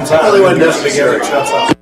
Only when Deputy Garrett shuts up.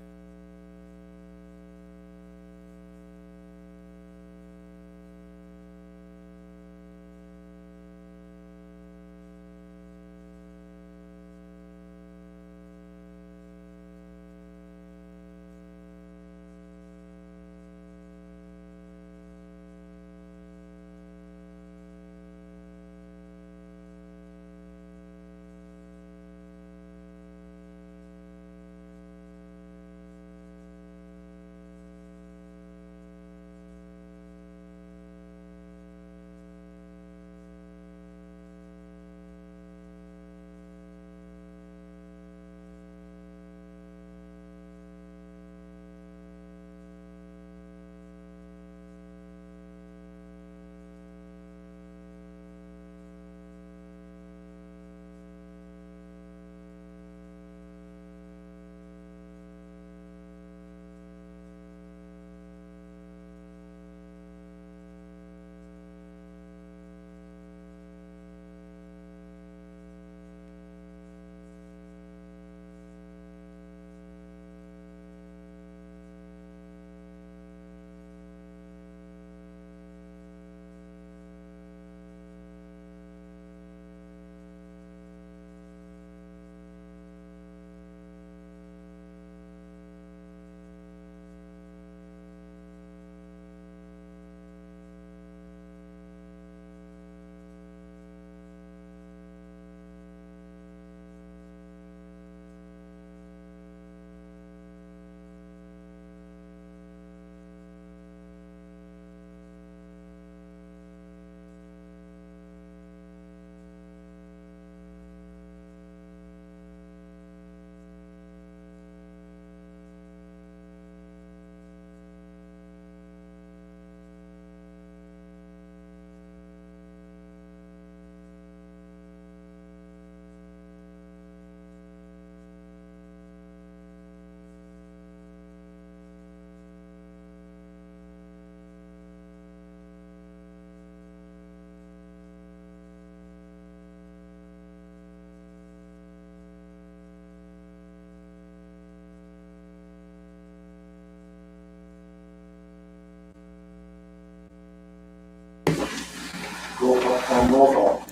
Roll call.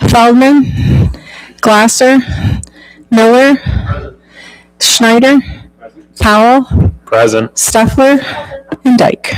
Feldman, Glasser, Miller, Schneider, Powell, Present. Stuffler, and Dyke.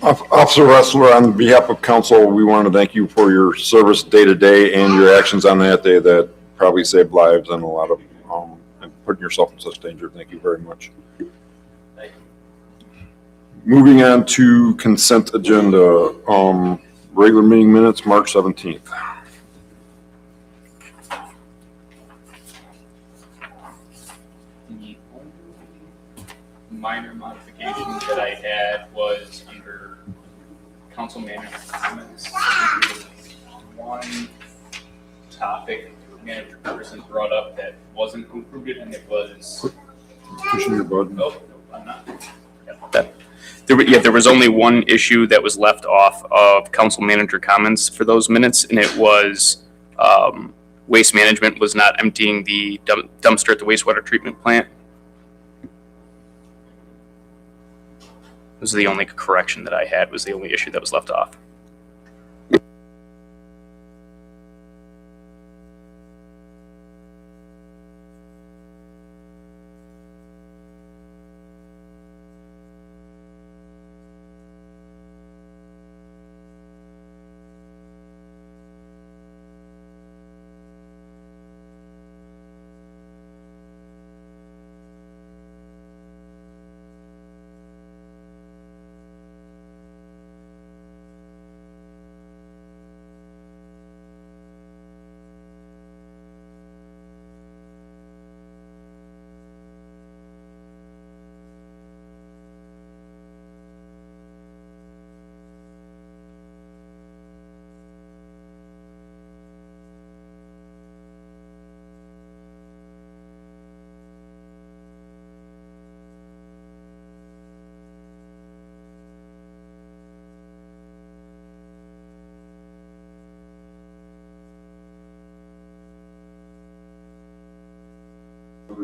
Officer Ressler, on behalf of council, we want to thank you for your service day to day and your actions on that day that probably saved lives and a lot of, and putting yourself in such danger. Thank you very much. Thank you. Moving on to consent agenda, regular meeting minutes, March 17th. The only minor modification that I had was under council manager comments. One topic manager person brought up that wasn't included, and it was. Pushing your button. Oh, no, I'm not. There was only one issue that was left off of council manager comments for those minutes, and it was waste management was not emptying the dumpster at the wastewater treatment plant. This is the only correction that I had, was the only issue that was left off.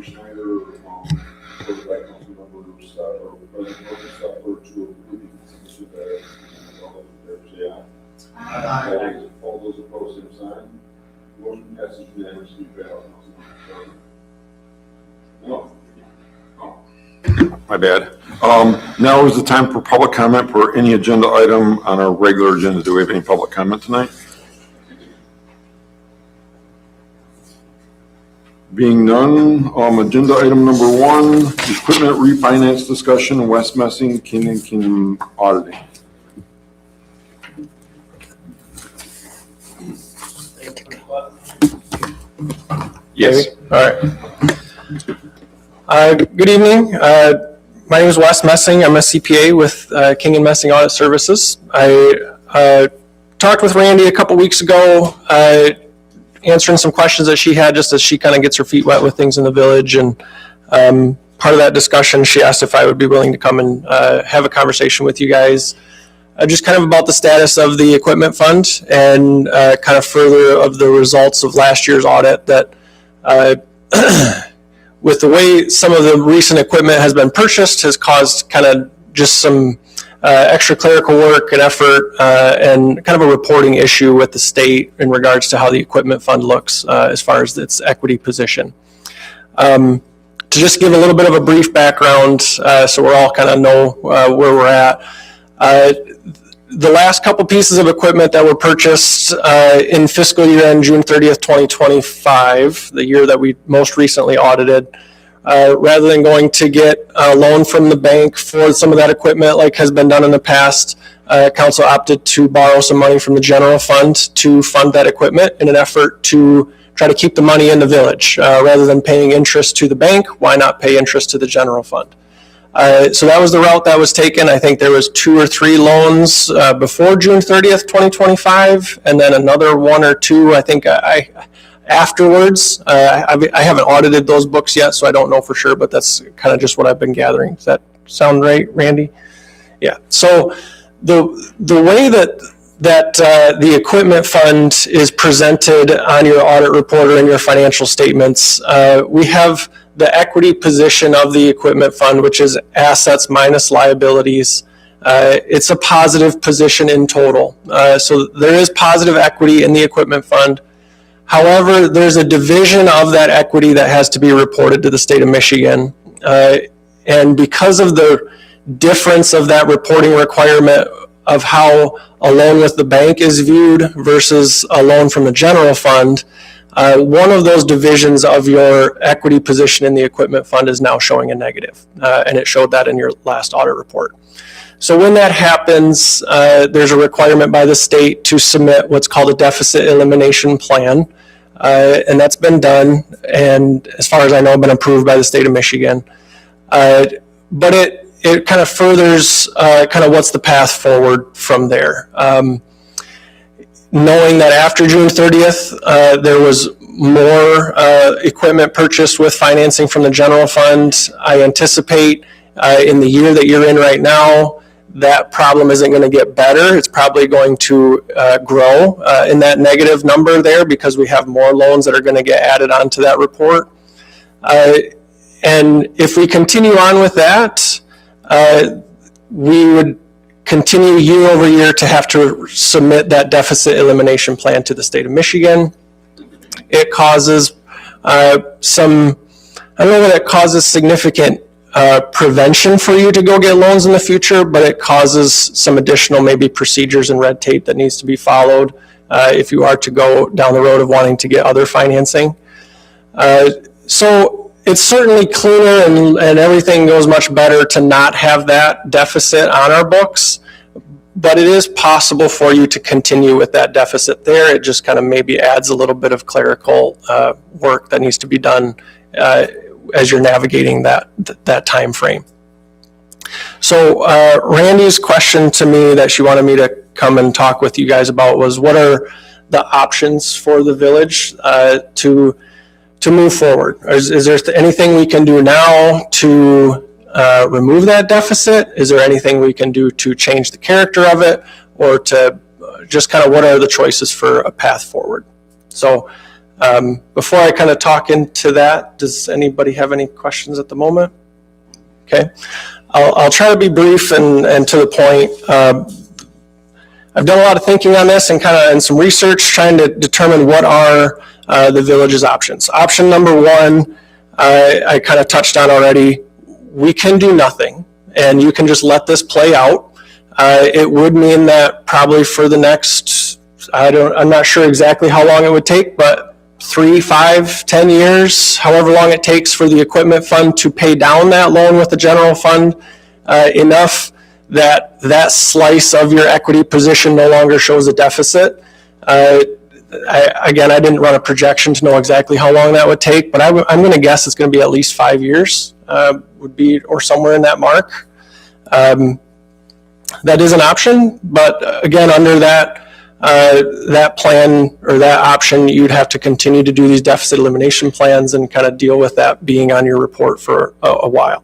Schneider, voted by Councilmember Stubb, or President Stubb, to approve the consent agenda. All those in favor say aye. Aye. All those opposed, same sign. Motion passes unanimously. No. My bad. Now is the time for public comment for any agenda item on our regular agenda. Do we have any public comment tonight? Being none, agenda item number 1, equipment refinance discussion, West Messing, King auditing. Yes. All right. Good evening. My name is Wes Messing. I'm a CPA with King & Messing Audit Services. I talked with Randy a couple weeks ago, answering some questions that she had just as she kind of gets her feet wet with things in the village. And part of that discussion, she asked if I would be willing to come and have a conversation with you guys, just kind of about the status of the equipment fund and kind of further of the results of last year's audit that with the way some of the recent equipment has been purchased has caused kind of just some extra clerical work and effort and kind of a reporting issue with the state in regards to how the equipment fund looks as far as its equity position. To just give a little bit of a brief background so we're all kind of know where we're at. The last couple pieces of equipment that were purchased in fiscal year end June 30th, 2025, the year that we most recently audited, rather than going to get a loan from the bank for some of that equipment like has been done in the past, council opted to borrow some money from the general fund to fund that equipment in an effort to try to keep the money in the village. Rather than paying interest to the bank, why not pay interest to the general fund? So that was the route that was taken. I think there was 2 or 3 loans before June 30th, 2025, and then another 1 or 2, I think afterwards. I haven't audited those books yet, so I don't know for sure, but that's kind of just what I've been gathering. Does that sound right, Randy? Yeah. So the way that the equipment fund is presented on your audit report or in your financial statements, we have the equity position of the equipment fund, which is assets minus liabilities. It's a positive position in total. So there is positive equity in the equipment fund. However, there's a division of that equity that has to be reported to the state of Michigan. And because of the difference of that reporting requirement of how a loan with the bank is viewed versus a loan from the general fund, one of those divisions of your equity position in the equipment fund is now showing a negative, and it showed that in your last audit report. So when that happens, there's a requirement by the state to submit what's called a deficit elimination plan, and that's been done, and as far as I know, been approved by the state of Michigan. But it kind of furthers kind of what's the path forward from there. Knowing that after June 30th, there was more equipment purchased with financing from the general fund, I anticipate in the year that you're in right now, that problem isn't going to get better. It's probably going to grow in that negative number there because we have more loans that are going to get added onto that report. And if we continue on with that, we would continue year over year to have to submit that deficit elimination plan to the state of Michigan. It causes I don't know that it causes significant prevention for you to go get loans in the future, but it causes some additional maybe procedures and red tape that needs to be followed if you are to go down the road of wanting to get other financing. So it's certainly cleaner and everything goes much better to not have that deficit on our books, but it is possible for you to continue with that deficit there. It just kind of maybe adds a little bit of clerical work that needs to be done as you're navigating that time frame. So Randy's question to me that she wanted me to come and talk with you guys about was, what are the options for the village to move forward? Is there anything we can do now to remove that deficit? Is there anything we can do to change the character of it, or to just kind of what are the choices for a path forward? So before I kind of talk into that, does anybody have any questions at the moment? Okay, I'll try to be brief and to the point. I've done a lot of thinking on this and some research trying to determine what are the village's options. Option number one, I kind of touched on already. We can do nothing, and you can just let this play out. It would mean that probably for the next, I'm not sure exactly how long it would take, but 3, 5, 10 years, however long it takes for the equipment fund to pay down that loan with the general fund enough that that slice of your equity position no longer shows a deficit. Again, I didn't run a projection to know exactly how long that would take, but I'm going to guess it's going to be at least 5 years, would be, or somewhere in that mark. That is an option, but again, under that plan or that option, you'd have to continue to do these deficit elimination plans and kind of deal with that being on your report for a while.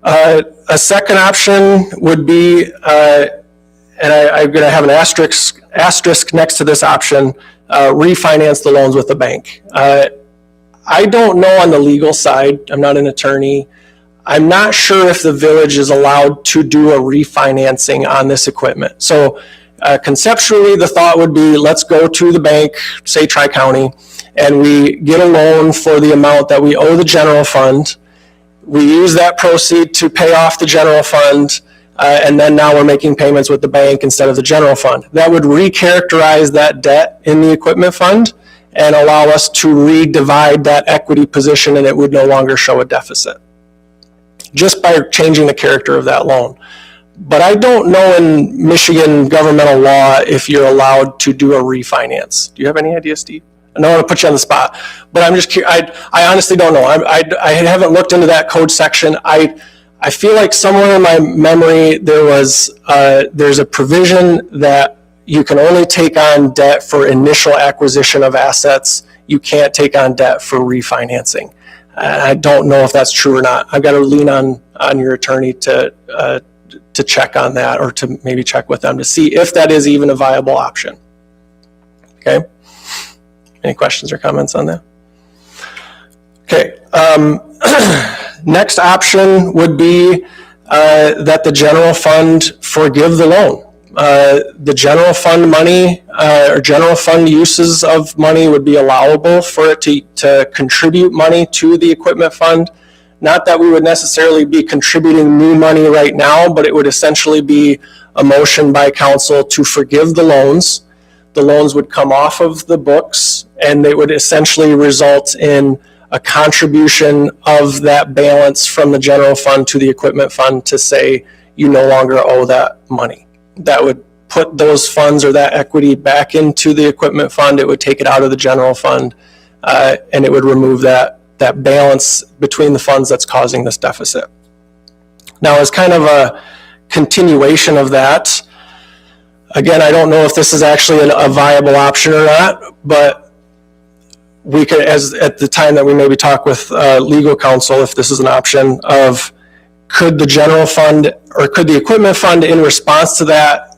A second option would be, and I'm going to have an asterisk next to this option, refinance the loans with the bank. I don't know on the legal side. I'm not an attorney. I'm not sure if the village is allowed to do a refinancing on this equipment. So conceptually, the thought would be, let's go to the bank, say Tri-County, and we get a loan for the amount that we owe the general fund. We use that proceed to pay off the general fund, and then now we're making payments with the bank instead of the general fund. That would recharacterize that debt in the equipment fund and allow us to redivide that equity position, and it would no longer show a deficit, just by changing the character of that loan. But I don't know in Michigan governmental law if you're allowed to do a refinance. Do you have any idea, Steve? I don't want to put you on the spot, but I'm just curious. I honestly don't know. I haven't looked into that code section. I feel like somewhere in my memory there's a provision that you can only take on debt for initial acquisition of assets. You can't take on debt for refinancing. I don't know if that's true or not. I've got to lean on your attorney to check on that, or to maybe check with them to see if that is even a viable option. Okay. Any questions or comments on that? Okay. Next option would be that the general fund forgive the loan. The general fund money or general fund uses of money would be allowable for it to contribute money to the equipment fund. Not that we would necessarily be contributing new money right now, but it would essentially be a motion by council to forgive the loans. The loans would come off of the books, and they would essentially result in a contribution of that balance from the general fund to the equipment fund to say you no longer owe that money. That would put those funds or that equity back into the equipment fund. It would take it out of the general fund, and it would remove that balance between the funds that's causing this deficit. Now, as kind of a continuation of that, again, I don't know if this is actually a viable option or not, but we could, as at the time that we maybe talk with legal counsel, if this is an option of could the general fund or could the equipment fund in response to that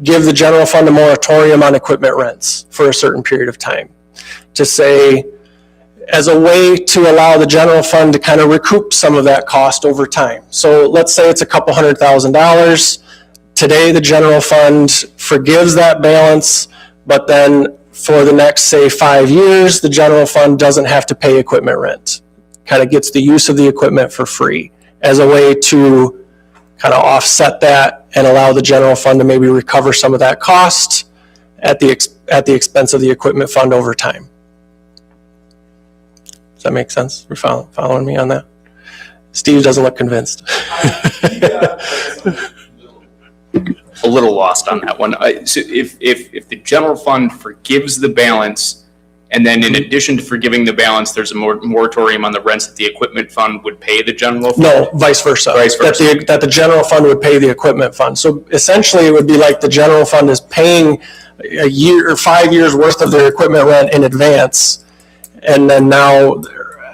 give the general fund a moratorium on equipment rents for a certain period of time to say, as a way to allow the general fund to kind of recoup some of that cost over time. So let's say it's a couple $100,000. Today, the general fund forgives that balance, but then for the next, say, 5 years, the general fund doesn't have to pay equipment rent. Kind of gets the use of the equipment for free as a way to kind of offset that and allow the general fund to maybe recover some of that cost at the expense of the equipment fund over time. Does that make sense? You're following me on that? Steve doesn't look convinced. A little lost on that one. So if the general fund forgives the balance, and then in addition to forgiving the balance, there's a moratorium on the rents that the equipment fund would pay the general fund? No, vice versa. Vice versa. That the general fund would pay the equipment fund. So essentially, it would be like the general fund is paying a year or 5 years worth of their equipment rent in advance, and then now,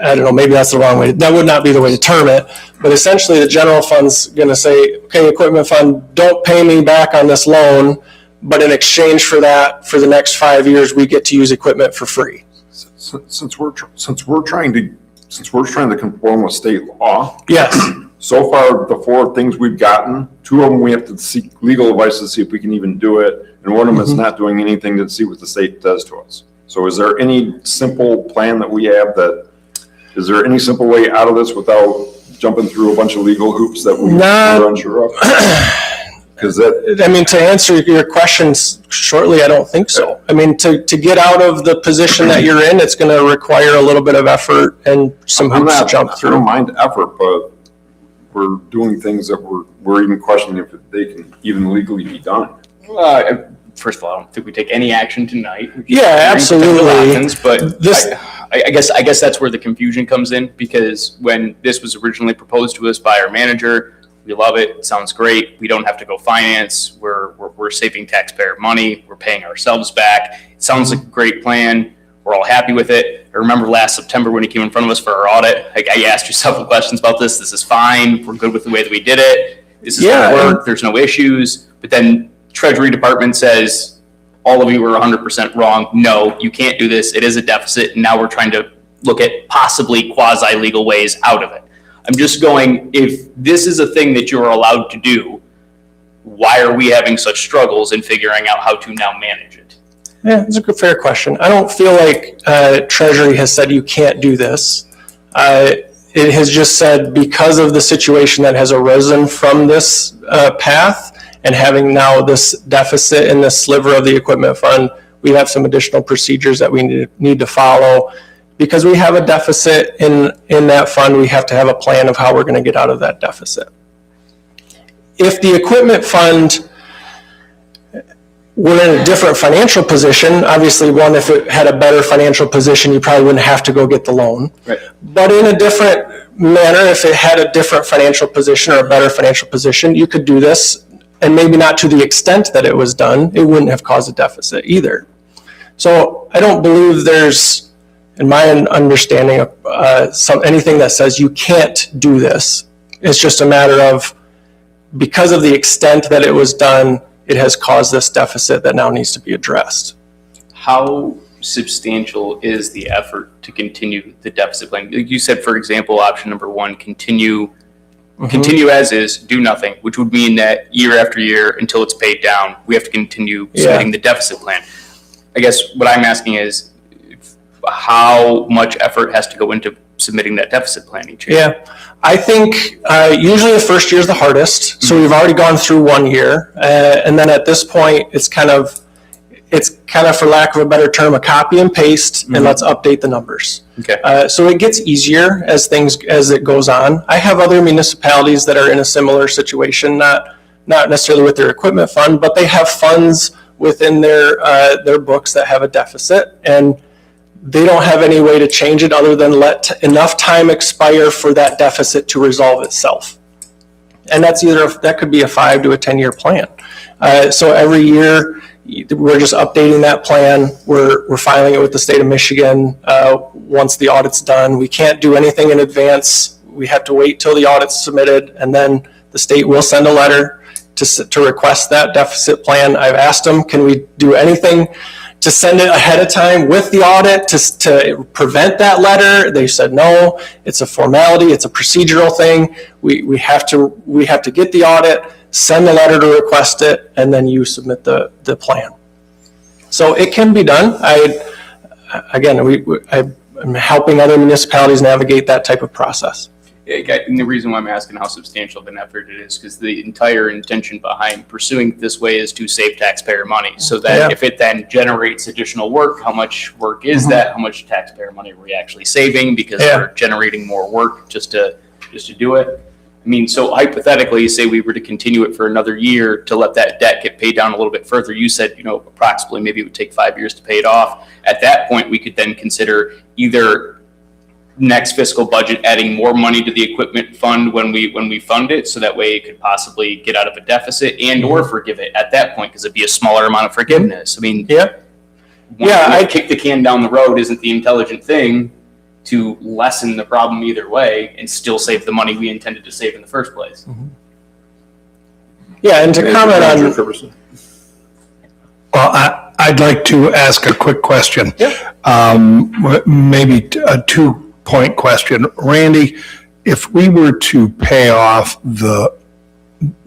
I don't know, maybe that's the wrong way. That would not be the way to term it. But essentially, the general fund's going to say, okay, equipment fund, don't pay me back on this loan, but in exchange for that, for the next 5 years, we get to use equipment for free. Since we're trying to conform with state law, Yes. so far, the 4 things we've gotten, 2 of them we have to seek legal advice to see if we can even do it, and one of them is not doing anything to see what the state does to us. So is there any simple plan that we have is there any simple way out of this without jumping through a bunch of legal hoops that we're unsure of? Because to answer your questions shortly, I don't think so. I mean, to get out of the position that you're in, it's going to require a little bit of effort and some hoops to jump I don't through. mind effort, but we're doing things that we're even questioning if they can even legally be done. First of all, I don't think we take any action tonight. Yeah, absolutely. Options, but I guess that's where the confusion comes in, because when this was originally proposed to us by our manager, we love it. It sounds great. We don't have to go finance. We're saving taxpayer money. We're paying ourselves back. It sounds like a great plan. We're all happy with it. I remember last September when he came in front of us for our audit, I asked you several questions about this. This is fine. We're good with the way that we did it. This is going to work. There's no issues. But then Treasury Department says, all of you are 100% wrong. No, you can't do this. It is a deficit. And now we're trying to look at possibly quasi-legal ways out of it. I'm just going, if this is a thing that you're allowed to do, why are we having such struggles in figuring out how to now manage it? Yeah, it's a fair question. I don't feel like Treasury has said you can't do this. It has just said because of the situation that has arisen from this path and having now this deficit in this sliver of the equipment fund, we have some additional procedures that we need to follow. Because we have a deficit in that fund, we have to have a plan of how we're going to get out of that deficit. If the equipment fund were in a different financial position, obviously one, if it had a better financial position, you probably wouldn't have to go get the loan. Right. But in a different manner, if it had a different financial position or a better financial position, you could do this, and maybe not to the extent that it was done, it wouldn't have caused a deficit either. So I don't believe there's, in my understanding, anything that says you can't do this. It's just a matter of, because of the extent that it was done, it has caused this deficit that now needs to be addressed. How substantial is the effort to continue the deficit plan? You said, for example, option number 1, continue as is, do nothing, which would mean that year after year until it's paid down, we have to continue submitting the deficit plan. I guess what I'm asking is how much effort has to go into submitting that deficit planning change? Yeah, I think usually the first year is the hardest. So we've already gone through 1 year, and then at this point, it's kind of, for lack of a better term, a copy and paste, and let's update the numbers. Okay. So it gets easier as it goes on. I have other municipalities that are in a similar situation, not necessarily with their equipment fund, but they have funds within their books that have a deficit, and they don't have any way to change it other than let enough time expire for that deficit to resolve itself. And that could be a 5 to a 10-year plan. So every year, we're just updating that plan. We're filing it with the state of Michigan once the audit's done. We can't do anything in advance. We have to wait till the audit's submitted, and then the state will send a letter to request that deficit plan. I've asked them, can we do anything to send it ahead of time with the audit to prevent that letter? They said no. It's a formality. It's a procedural thing. We have to get the audit, send the letter to request it, and then you submit the plan. So it can be done. I'm helping other municipalities navigate that type of process. And the reason why I'm asking how substantial of an effort it is, because the entire intention behind pursuing it this way is to save taxpayer money. So that if it then generates additional work, how much work is that? How much taxpayer money are we actually saving? Because we're generating more work just to do it. I mean, so hypothetically, say we were to continue it for another year to let that debt get paid down a little bit further. You said, approximately maybe it would take 5 years to pay it off. At that point, we could then consider either next fiscal budget adding more money to the equipment fund when we fund it, so that way it could possibly get out of a deficit and or forgive it at that point, because it'd be a smaller amount of forgiveness. I mean, I kick the can down the road isn't the intelligent thing to lessen the problem either way and still save the money we intended to save in the first place. Yeah, and to comment on, Well, I'd like to ask a quick question. Maybe a 2-point question. Randy, if we were to pay off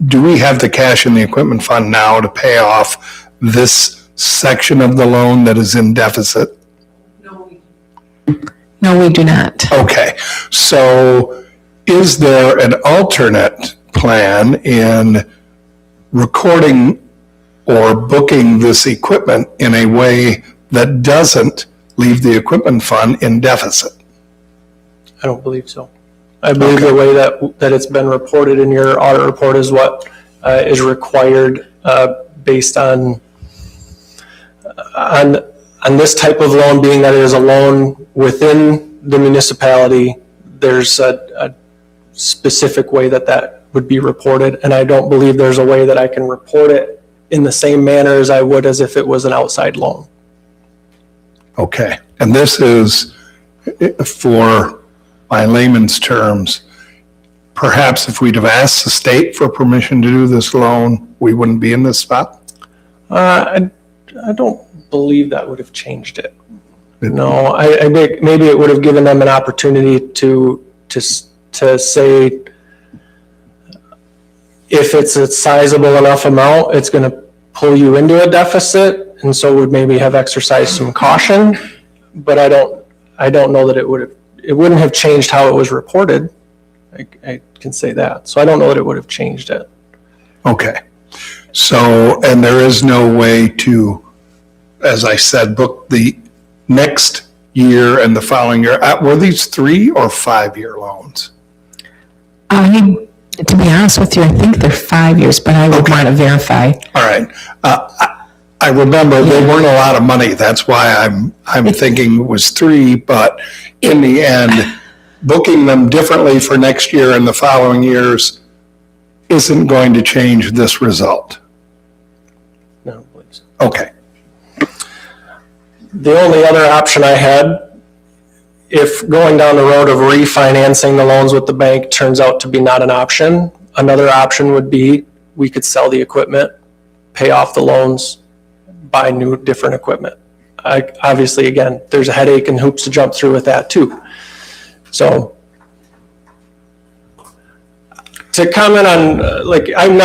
do we have the cash in the equipment fund now to pay off this section of the loan that is in deficit? No, we do not. Okay, so is there an alternate plan in recording or booking this equipment in a way that doesn't leave the equipment fund in deficit? I don't believe so. I believe the way that it's been reported in your audit report is what is required based on this type of loan, being that it is a loan within the municipality. There's a specific way that would be reported, and I don't believe there's a way that I can report it in the same manner as I would as if it was an outside loan. Okay, and this is, for my layman's terms, perhaps if we'd have asked the state for permission to do this loan, we wouldn't be in this spot? I don't believe that would have changed it. No, maybe it would have given them an opportunity to say, if it's a sizable enough amount, it's going to pull you into a deficit, and so would maybe have exercised some caution. But I don't know that it wouldn't have changed how it was reported. I can say that. So I don't know that it would have changed it. Okay, so, and there is no way to, as I said, book the next year and the following year. Were these 3 or 5 year loans? To be honest with you, I think they're 5 years, but I would want to verify. All right. I remember they weren't a lot of money. That's why I'm thinking it was 3, but in the end, booking them differently for next year and the following years isn't going to change this result. No, please. Okay. The only other option I had, if going down the road of refinancing the loans with the bank turns out to be not an option, another option would be we could sell the equipment, pay off the loans, buy new, different equipment. Obviously, again, there's a headache and hoops to jump through with that too. So to comment on, I'm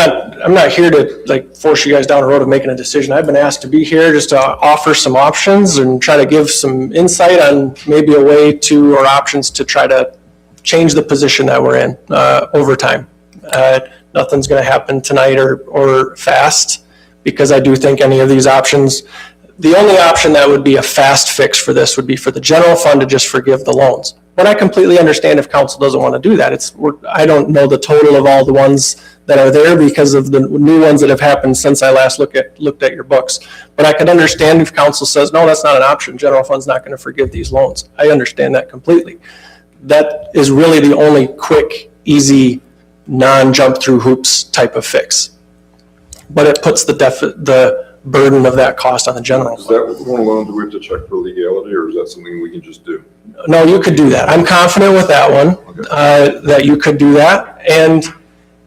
not here to like force you guys down the road of making a decision. I've been asked to be here just to offer some options and try to give some insight on maybe a way to, or options to try to change the position that we're in over time. Nothing's going to happen tonight or fast, because I do think any of these options, the only option that would be a fast fix for this would be for the general fund to just forgive the loans. But I completely understand if council doesn't want to do that. I don't know the total of all the ones that are there because of the new ones that have happened since I last looked at your books. But I could understand if council says, no, that's not an option. General fund's not going to forgive these loans. I understand that completely. That is really the only quick, easy, non-jump through hoops type of fix. But it puts the burden of that cost on the general Is fund. that one alone, do we have to check for legality, or is that something we can just do? No, you could do that. I'm confident with that one, that you could do that. And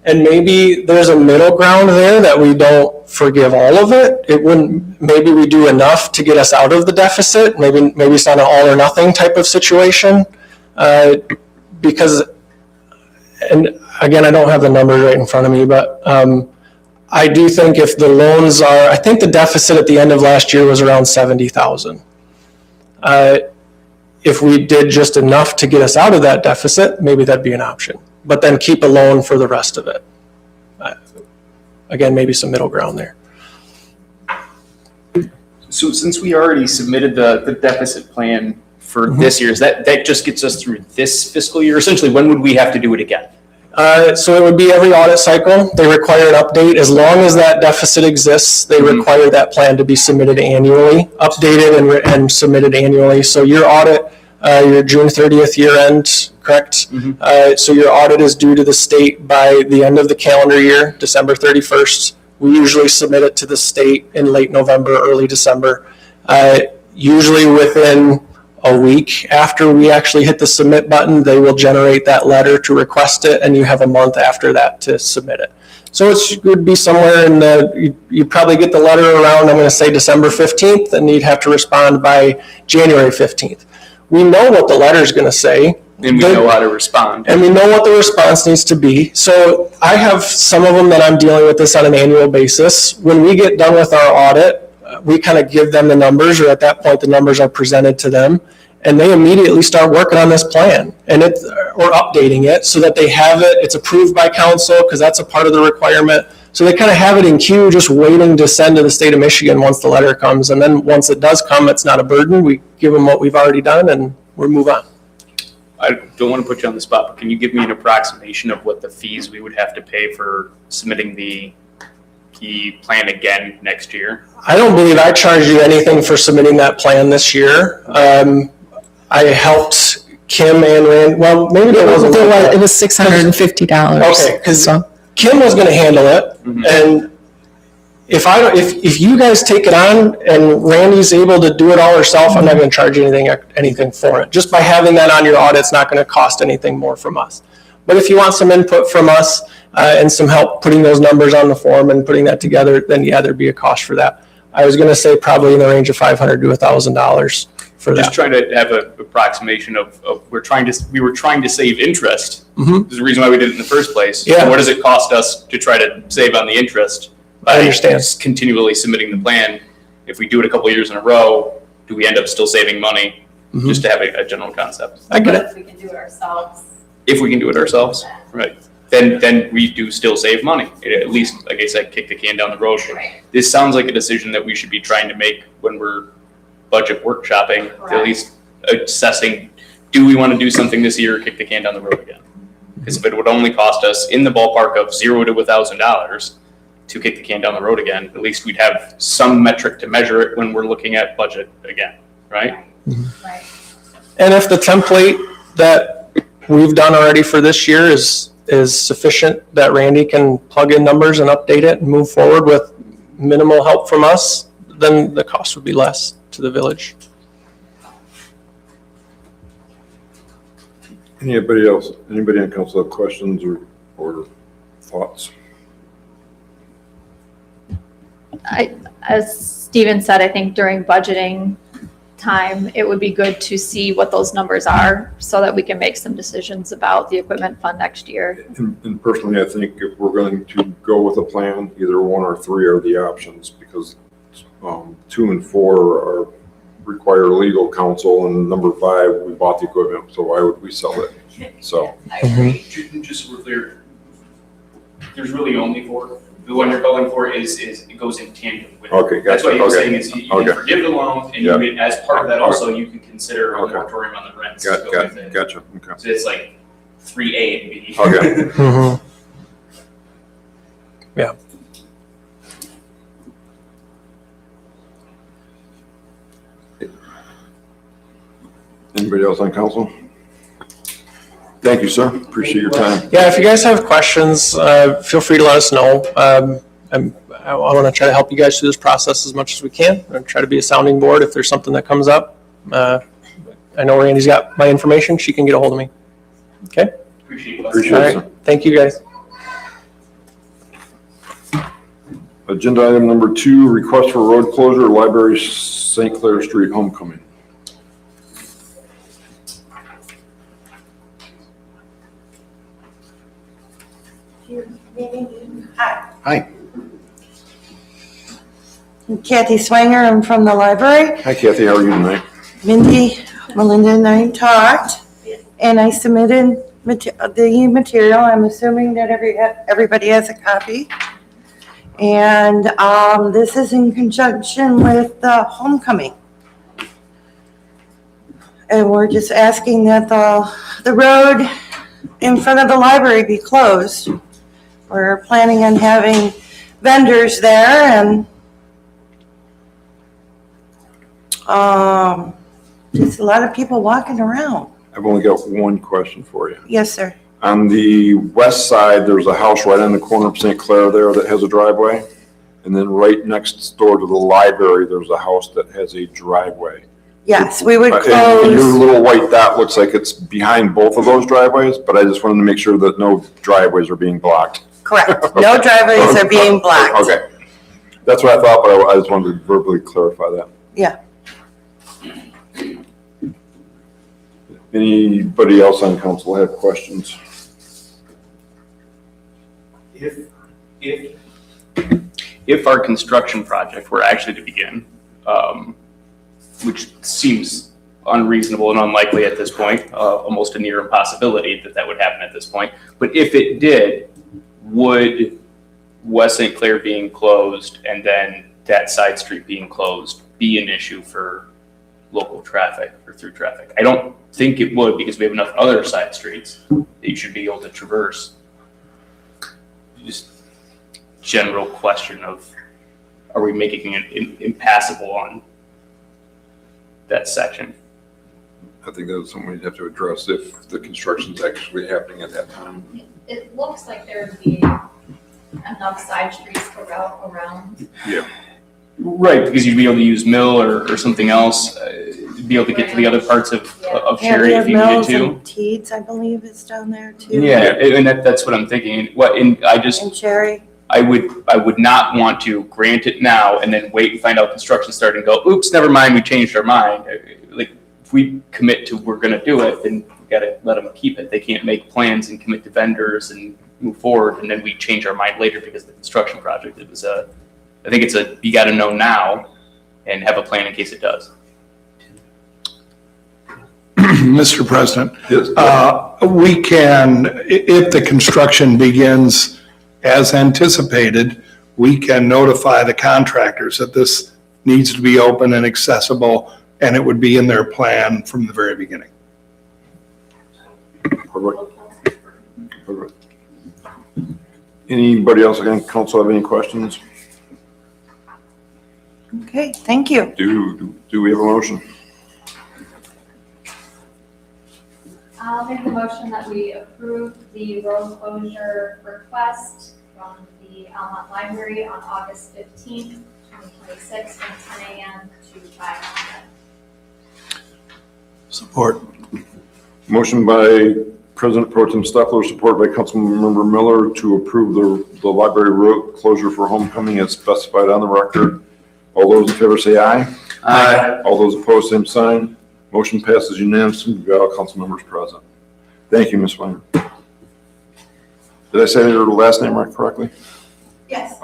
maybe there's a middle ground there that we don't forgive all of it. Maybe we do enough to get us out of the deficit. Maybe it's not an all or nothing type of situation. Because, and again, I don't have the numbers right in front of me, but I do think if the loans are, I think the deficit at the end of last year was around 70,000. If we did just enough to get us out of that deficit, maybe that'd be an option. But then keep a loan for the rest of it. Again, maybe some middle ground there. So since we already submitted the deficit plan for this year, that just gets us through this fiscal year? Essentially, when would we have to do it again? So it would be every audit cycle. They require an update. As long as that deficit exists, they require that plan to be submitted annually, updated and submitted annually. So your audit, your June 30th year end, correct? So your audit is due to the state by the end of the calendar year, December 31st. We usually submit it to the state in late November, early December. Usually within a week after we actually hit the submit button, they will generate that letter to request it, and you have a month after that to submit it. So it would be somewhere in you'd probably get the letter around, I'm going to say December 15th, and you'd have to respond by January 15th. We know what the letter is going to say. And we know how to respond. And we know what the response needs to be. So I have some of them that I'm dealing with this on an annual basis. When we get done with our audit, we kind of give them the numbers, or at that point the numbers are presented to them, and they immediately start working on this plan or updating it so that they have it. It's approved by council because that's a part of the requirement. So they kind of have it in queue, just waiting to send to the state of Michigan once the letter comes. And then once it does come, it's not a burden. We give them what we've already done and we move on. I don't want to put you on the spot, but can you give me an approximation of what the fees we would have to pay for submitting the plan again next year? I don't believe I charged you anything for submitting that plan this year. I helped Kim and Rand. Well, maybe there wasn't. It was $650. Okay, because Kim was going to handle it, and if you guys take it on and Randy's able to do it all herself, I'm not going to charge you anything for it. Just by having that on your audit, it's not going to cost anything more from us. But if you want some input from us and some help putting those numbers on the form and putting that together, then yeah, there'd be a cost for that. I was going to say probably in the range of $500 to $1,000 for that. Just trying to have an approximation of we were trying to save interest. There's a reason why we did it in the first place. Yeah. So what does it cost us to try to save on the interest by I understand. continually submitting the plan? If we do it a couple of years in a row, do we end up still saving money? Just to have a general concept. I get it. If we can do it ourselves. If we can do it ourselves, right? Then we do still save money. At least, like I said, kick the can down the road. This sounds like a decision that we should be trying to make when we're budget workshopping, at least assessing, do we want to do something this year or kick the can down the road again? Because if it would only cost us in the ballpark of $0 to $1,000 to kick the can down the road again, at least we'd have some metric to measure it when we're looking at budget again, right? Right. And if the template that we've done already for this year is sufficient, that Randy can plug in numbers and update it and move forward with minimal help from us, then the cost would be less to the village. Anybody on council have questions or thoughts? As Steven said, I think during budgeting time, it would be good to see what those numbers are so that we can make some decisions about the equipment fund next year. And personally, I think if we're going to go with a plan, either 1 or 3 are the options, because 2 and 4 require legal counsel, and number 5, we bought the equipment, so why would we sell it? So, I agree. Just so we're clear, there's really only 4. The one you're calling for is it goes in tandem with. okay, That's gotcha, what you're okay. saying is you can Okay. forgive the loan, and Yeah. you can, as part of that also, you can consider a Okay. moratorium on the rents. to go with it. Gotcha, okay. So it's like 3A and B. Okay. Mhm. Anybody else on council? Thank you, sir. Appreciate your time. Yeah, if you guys have questions, feel free to let us know. I want to try to help you guys through this process as much as we can and try to be a sounding board if there's something that comes up. I know Randy's got my information. She can get a hold of me. Okay? Appreciate it. Appreciate All it, right. sir. Thank you, guys. Agenda item number 2, request for road closure, Library St. Clair Street homecoming. Hi. I'm Kathy Swanger, I'm from the library. Hi Kathy, how are you tonight? Mindy, Melinda and I talked, and I submitted the material. I'm assuming that everybody has a copy. And this is in conjunction with the homecoming. And we're just asking that the road in front of the library be closed. We're planning on having vendors there and just a lot of people walking around. I've only got one question for you. Yes, sir. On the west side, there's a house right on the corner of St. Clair there that has a driveway. And then right next door to the library, there's a house that has a driveway. Yes, we would And your close. little white dot looks like it's behind both of those driveways, but I just wanted to make sure that no driveways are being blocked. Correct. No driveways are being blocked. Okay. That's what I thought, but I just wanted to verbally clarify that. Yeah. Anybody else on council have questions? If our construction project were actually to begin, which seems unreasonable and unlikely at this point, almost a near impossibility that would happen at this point. But if it did, would West St. Clair being closed and then that side street being closed be an issue for local traffic or through traffic? I don't think it would, because we have enough other side streets that you should be able to traverse. Just general question of, are we making it impassable on that section? I think that's something we'd have to address if the construction's actually happening at that time. It looks like there would be enough side streets to route around. Right, because you'd be able to use Mill or something else, be able to get to the other parts of Yeah, Cherry we if have you needed Mills to. and Teeds, I believe, is down there too. Yeah, and that's what I'm thinking. And Cherry. I would not want to grant it now and then wait and find out construction started and go, oops, never mind, we changed our mind. Like, if we commit to we're gonna do it, then we gotta let them keep it. They can't make plans and commit to vendors and move forward, and then we change our mind later because of the construction project. I think you gotta know now and have a plan in case it does. Mr. President, Yes. we can, if the construction begins as anticipated, we can notify the contractors that this needs to be open and accessible, and it would be in their plan from the very beginning. Perfect. Perfect. Anybody else on council have any questions? Okay, thank you. Do we have a motion? I'll make the motion that we approve the road closure request from the Almont Library on August 15th, 2026, from 10 a.m. to 5 p.m. Support. Motion by President Pro Tem Steffler, support by Councilmember Miller to approve the library road closure for homecoming as specified on the record. All those in favor say aye. Aye. All those opposed, same sign. Motion passes unanimously by all council members present. Thank you, Ms. Weiner. Did I say your last name right correctly? Yes.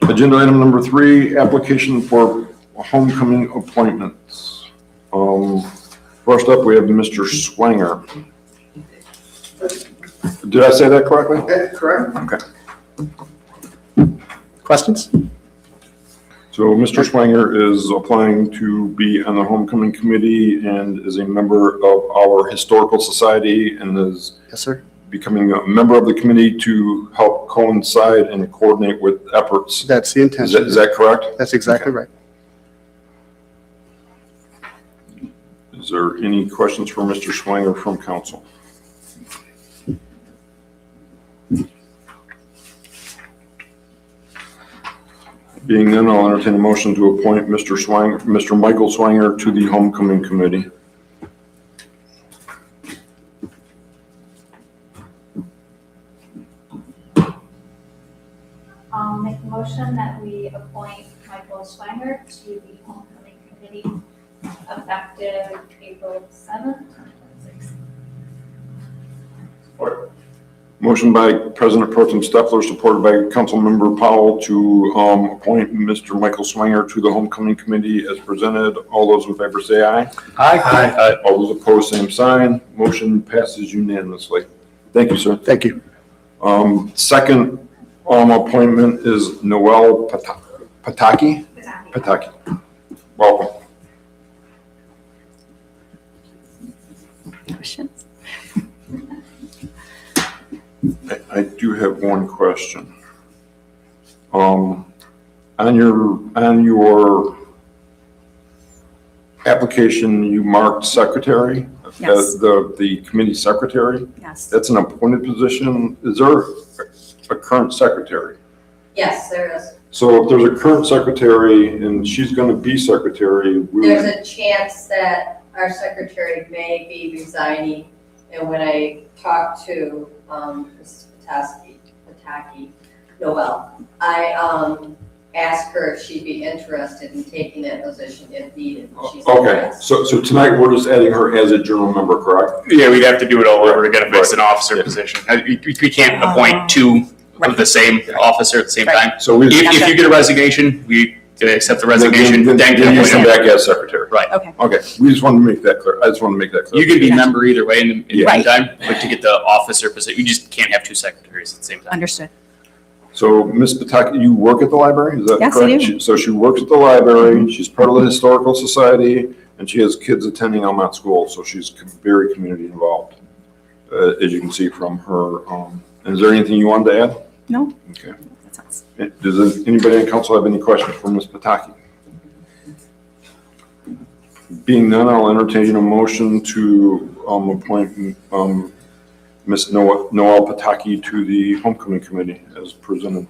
Agenda item number 3, application for homecoming appointments. First up, we have Mr. Swanger. Did I say that correctly? Correct. Okay. Questions? So Mr. Swanger is applying to be on the homecoming committee and is a member of our historical society and is Yes, sir. becoming a member of the committee to help coincide and coordinate with efforts. That's the Is intention. that correct? That's exactly right. Is there any questions for Mr. Swanger from council? Being none, I'll entertain a motion to appoint Mr. Michael Swanger to the homecoming committee. I'll make a motion that we appoint Michael Swanger to the homecoming committee effective April 7th, 2026. Motion by President Pro Tem Steffler, supported by Councilmember Powell to appoint Mr. Michael Swanger to the homecoming committee as presented. All those in favor say aye. Aye. All those opposed, same sign. Motion passes unanimously. Thank you, sir. Thank you. Second appointment is Noel Pataki. Pataki. Welcome. Questions? I do have one question. On your application, you marked secretary Yes. as the committee secretary. Yes. That's an appointed position. Is there a current secretary? Yes, there is. So if there's a current secretary and she's going to be secretary, There's a chance that our secretary may be resigning. And when I talked to Mrs. Pataki, Noel, I asked her if she'd be interested in taking that position if needed. She's okay. interested. So tonight we're just adding her as a general member, correct? Yeah, we'd have to do it all over again if it's an officer position. We can't appoint two of the same officer at the same time. So we If you get a resignation, we accept the resignation, then then can you appoint come him. back as secretary. Right. Okay. Okay, we just wanted to make that clear. I just wanted to make that clear. You can be member either way in the Yeah. meantime, but to get the officer position, you just can't have two secretaries at the same time. Understood. So Ms. Pataki, you work at the library, is that correct? Yes, I do. So she works at the library, she's part of the historical society, and she has kids attending Almont School, so she's very community involved, as you can see from her. Is there anything you wanted to add? No. Okay. That sounds. Does anybody in council have any questions for Ms. Pataki? Being none, I'll entertain a motion to appoint Ms. Noel Pataki to the homecoming committee as presented.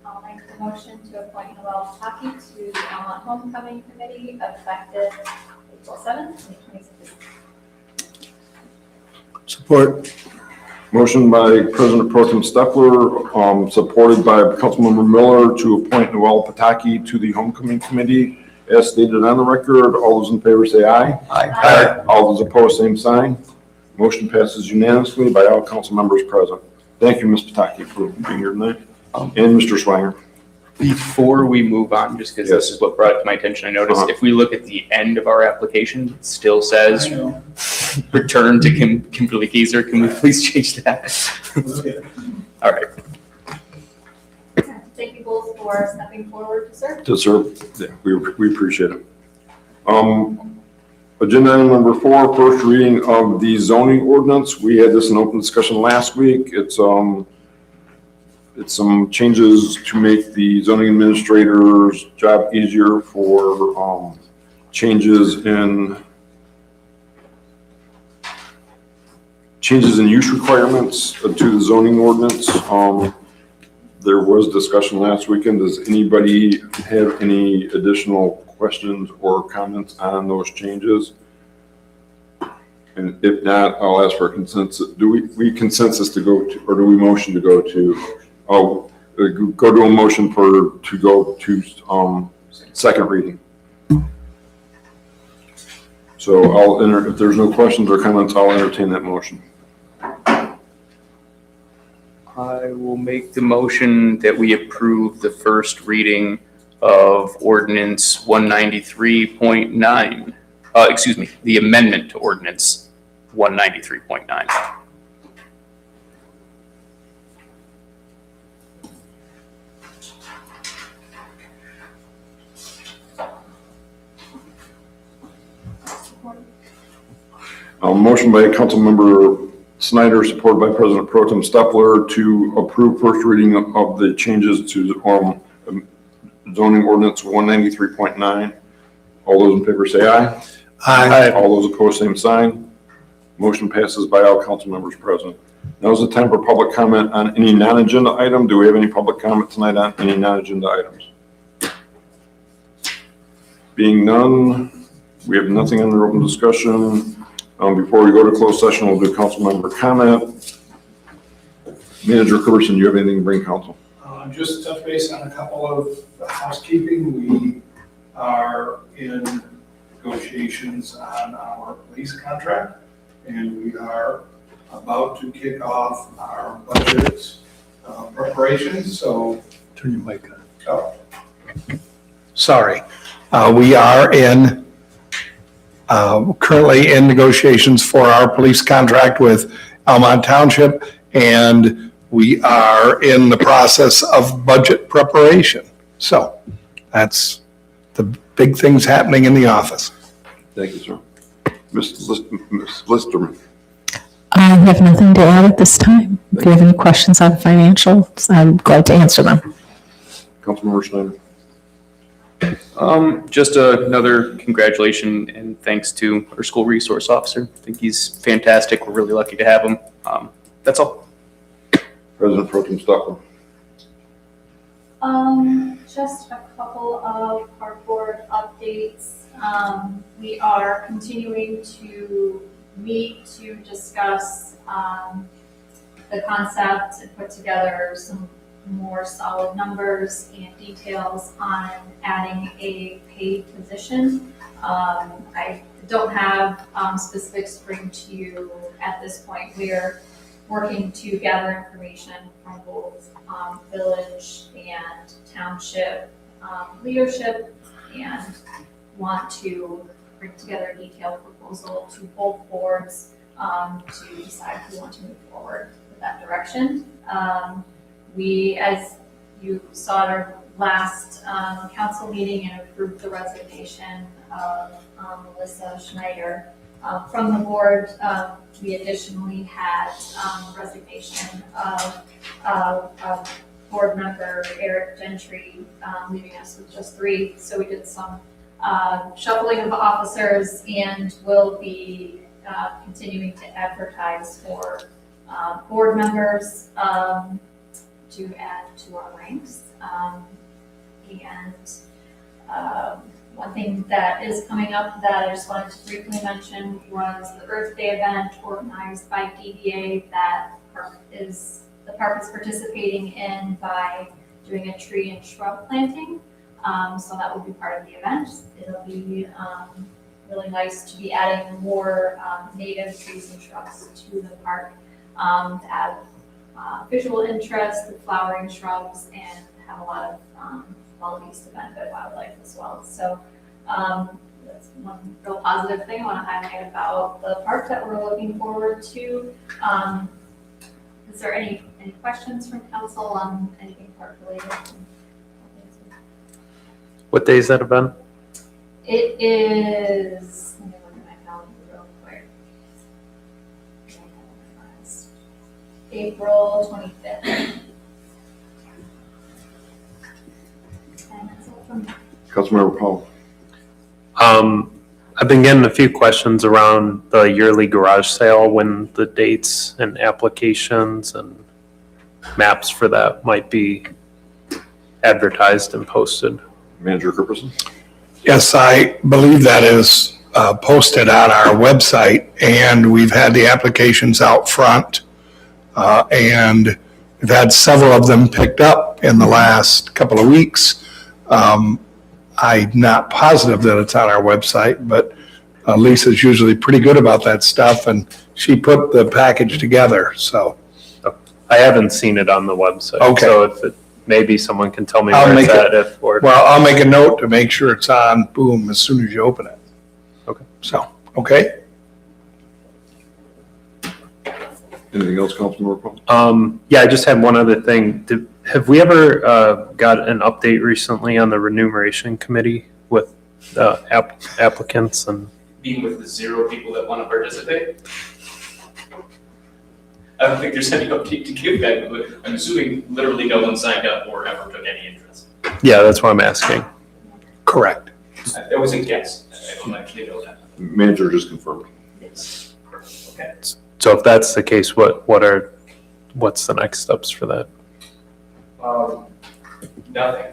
I'll make the motion to appoint Noel Pataki to the Almont Homecoming Committee effective April 7th, 2026. Support. Motion by President Pro Tem Steffler, supported by Councilmember Miller to appoint Noel Pataki to the homecoming committee as stated on the record. All those in favor say aye. Aye. All those opposed, same sign. Motion passes unanimously by all council members present. Thank you, Ms. Pataki, for being here tonight. And Mr. Swanger. Before we move on, just because this is what brought it to my attention, I noticed if we look at the end of our application, it still says return to Kimberly Kaiser. Can we please change that? All right. Thank you both for stepping forward to serve. To serve, yeah, we appreciate it. Agenda item number 4, first reading of the zoning ordinance. We had this in open discussion last week. It's some changes to make the zoning administrator's job easier for changes in use requirements to the zoning ordinance. There was discussion last weekend. Does anybody have any additional questions or comments on those changes? And if not, I'll ask for a consensus. Do we consensus to go to, or do we motion to go to? Oh, go to a motion to go to, second reading. So if there's no questions or comments, I'll entertain that motion. I will make the motion that we approve the first reading of ordinance 193.9. The amendment to ordinance 193.9. Motion by Councilmember Snyder, supported by President Pro Tem Stepler, to approve first reading of the changes to zoning ordinance 193.9. All those in favor say aye. Aye. All those opposed, same sign. Motion passes by all council members present. Now is the time for public comment on any non-agenda item. Do we have any public comment tonight on any non-agenda items? Being none, we have nothing under open discussion. Before we go to closed session, we'll do council member comment. Manager Kerrison, do you have anything to bring council? Just touch base on a couple of housekeeping. We are in negotiations on our police contract, and we are about to kick off our budget preparations, so. Turn your mic on. Oh, Sorry. We are currently in negotiations for our police contract with Almont Township, and we are in the process of budget preparation. So that's the big things happening in the office. Thank you, sir. Ms. Listerman. I have nothing to add at this time. If you have any questions on financials, I'm glad to answer them. Councilmember Schneider. Just another congratulations and thanks to our school resource officer. I think he's fantastic. We're really lucky to have him. That's all. President Pro Tem Stepler. Just a couple of park board updates. We are continuing to meet to discuss the concept and put together some more solid numbers and details on adding a paid position. I don't have specifics to bring to you at this point. We're working to gather information from both village and township leadership, and want to bring together a detailed proposal to both boards to decide if we want to move forward with that direction. We, as you saw at our last council meeting, and approved the resignation of Melissa Schneider from the board. We additionally had resignation of board member Eric Gentry, leaving us with just 3. So we did some shuffling of officers, and will be continuing to advertise for board members to add to our ranks. One thing that is coming up that I just wanted to briefly mention was the Earth Day event organized by DDA that the park is participating in by doing a tree and shrub planting. So that will be part of the event. It'll be really nice to be adding more native trees and shrubs to the park to add visual interest with flowering shrubs, and have a lot of qualities to benefit wildlife as well. So that's one real positive thing I want to highlight about the park that we're looking forward to. Is there any questions from council on anything park related? What day is that event? It is, let me look at my calendar real quick. April 25th. And that's all from me. Councilmember Powell. I've been getting a few questions around the yearly garage sale, when the dates and applications and maps for that might be advertised and posted. Manager Kerrison. Yes, I believe that is posted on our website, and we've had the applications out front. And we've had several of them picked up in the last couple of weeks. I'm not positive that it's on our website, but Lisa's usually pretty good about that stuff, and she put the package together, so. I haven't seen it on the website. Okay. So if it, maybe someone can tell me I'll where it's make at if, or, Well, I'll make a note to make sure it's on, boom, as soon as you open it. Okay. So, okay? Anything else, Councilmember Paul? yeah, I just had one other thing. Have we ever, got an update recently on the remuneration committee with, applicants and? Being with the 0 people that want to participate. I don't think there's any update to give back, but I'm assuming literally no one signed up or ever took any interest. Yeah, that's what I'm asking. Correct. That was a guess. I don't actually know that. Manager just confirmed. Yes. Okay. So if that's the case, what's the next steps for that? Nothing.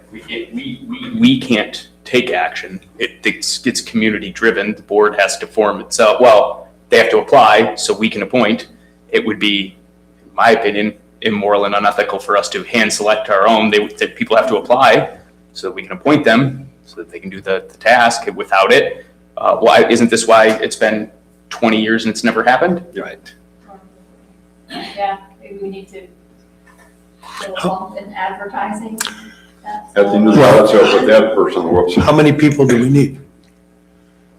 We can't take action. It's community driven. The board has to form itself. Well, they have to apply so we can appoint. It would be, in my opinion, immoral and unethical for us to hand select our own. People have to apply so that we can appoint them so that they can do the task. Without it, why isn't this why it's been 20 years and it's never happened? Right. Yeah, maybe we need to go along in advertising. At the end of the month, I'll put that person on the website. How many people do we need?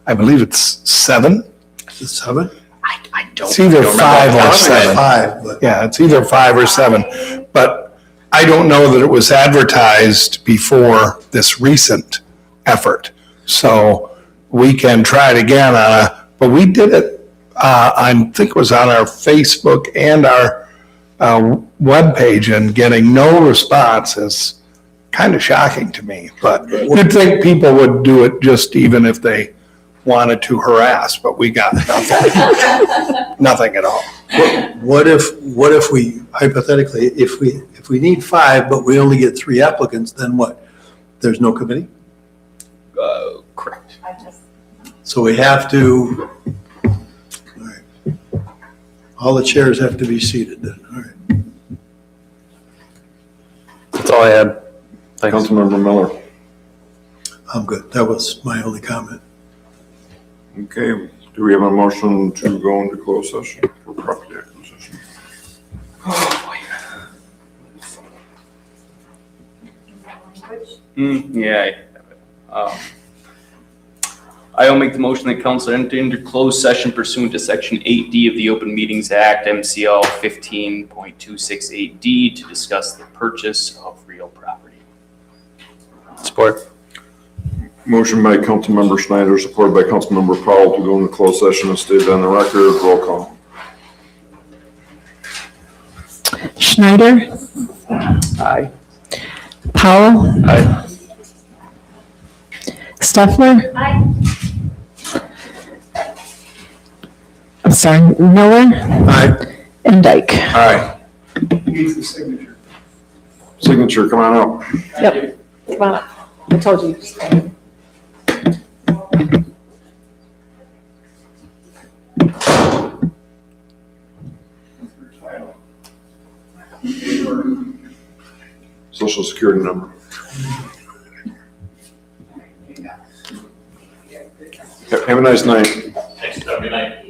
I believe it's 7. Is it 7? I don't. It's either I don't remember 5 off the or top of my head. 7. 5, but Yeah, it's either 5 or 7. But I don't know that it was advertised before this recent effort. So we can try it again but we did it, I think it was on our Facebook and our webpage, and getting no response is kind of shocking to me. But you'd think people would do it just even if they wanted to harass, but we got nothing, nothing at all. what if we, hypothetically, if we need 5, but we only get 3 applicants, then what? There's no committee? Correct. I just, So we have to, all right. All the chairs have to be seated then, all right. That's all I had. Thanks. Councilmember Miller. I'm good. That was my only comment. Okay, do we have a motion to go into closed session for property acquisition? language. Yeah. I'll make the motion that council enter into closed session pursuant to section 8D of the Open Meetings Act, MCL 15.268D, to discuss the purchase of real property. Support. Motion by Councilmember Schneider, supported by Councilmember Powell to go into closed session as stated on the record. Roll call. Schneider, Aye. Powell, Aye. Stoeffler, Aye. I'm sorry, Miller, Aye. and Dyke. Aye. Needs the signature. Signature, come on up. Yep. Come on up. I told you. Social security number. Have a nice night. Thanks, good night.